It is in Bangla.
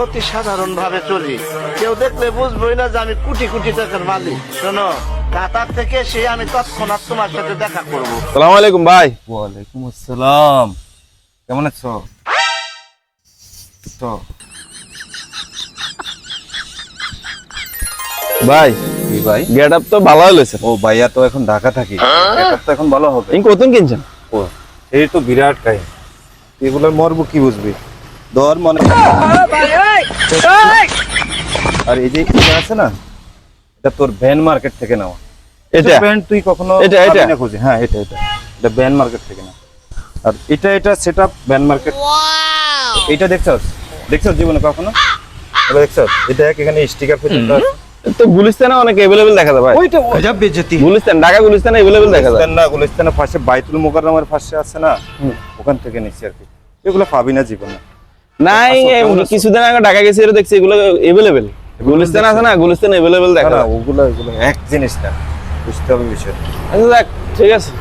অতি সাধারণ ভাবে চলি, কেউ দেখলে বুঝবোই না যে আমি কোটি কোটি টাকার মালিক। শোনো, কাতার থেকে সে আমি তৎক্ষণাৎ তোমার সাথে দেখা করবো। সালাম আলাইকুম ভাই। ওয়ালাইকুম আসসালাম। কেমন আছো? তো ভাই কি ভাই? গেট আপ তো ভালো হয়েছে। ও ভাইয়া তো এখন ঢাকা থাকি, এটা তো এখন ভালো হবে। ইন কত কিনছেন? ও এই তো বিরাট কাহিনী, এগুলো মরবো কি বুঝবি দর মনে। আর এই যে এটা আছে না, এটা তোর ভ্যান মার্কেট থেকে নেওয়া। এটা প্যান্ট তুই কখনো এটা পাবি না খুঁজে। হ্যাঁ এটা ভ্যান মার্কেট থেকে না। আর এটা সেটআপ ভ্যান মার্কেট। এটা দেখছস জীবনে কখনো? এটা দেখছস? এটা এখানে স্টিকার পর্যন্ত আছে। তো গুলিস্তানে অনেক अवेलेबल দেখা যায় ভাই। ওইটা গজব বেজতি। গুলিস্তান, ঢাকা গুলিস্তানে अवेलेबल দেখা যায়। গুলিস্তানের পাশে বাইতুল মোকাররমের পাশে আছে না, ওখান থেকে নিচ্ছি আর কি। এগুলো পাবি না জীবনে। নাই কিছুদিন আগে ঢাকা গেছি, এর দেখছি এগুলো अवेलेबल। গুলিস্তান আছে না, গুলিস্তানে अवेलेबल দেখা না যায়। ওগুলো এক জিনিস না, বুঝতে হবে বিষয়। আচ্ছা দেখ, ঠিক আছে।